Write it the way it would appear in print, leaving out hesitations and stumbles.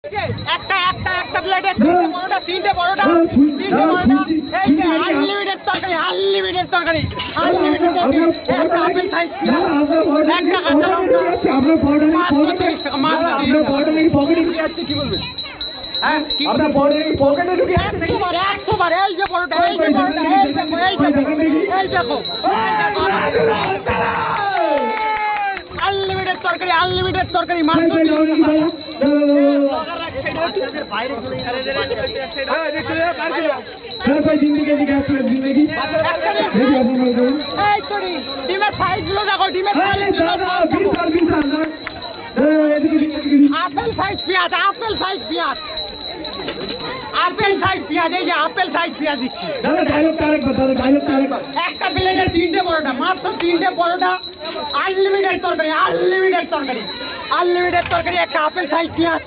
একটা একটা একটা প্লেটে তিনটে বড়টা এই যে আনলিমিটেড তরকারি একটা আপেল সাইজ একটা কাঁচা লঙ্কা আপনার বর্ডার মাত্র 30 টাকা মাত্র 30 টাকা। পকেটে ঢুকে যাচ্ছে কি বলবেন? হ্যাঁ কি আপনার বর্ডার পকেটে ঢুকে যাচ্ছে নাকি? 100 বার এই যে বড়টা এই দেখো আনলিমিটেড তরকারি মাত্র 30 টাকা। দিন দিকে দিন দেখি এই তোরি ডিমের সাইজগুলো দেখো ডিমের সাইজ আপেল সাইজ পেঁয়াজ এই যে আপেল সাইজ পেঁয়াজ দিচ্ছি একটা প্লেটে তিনটে পরোটা মাত্র তিনটে পরোটা আনলিমিটেড তরকারি একটা আপেল সাইজ পেঁয়াজ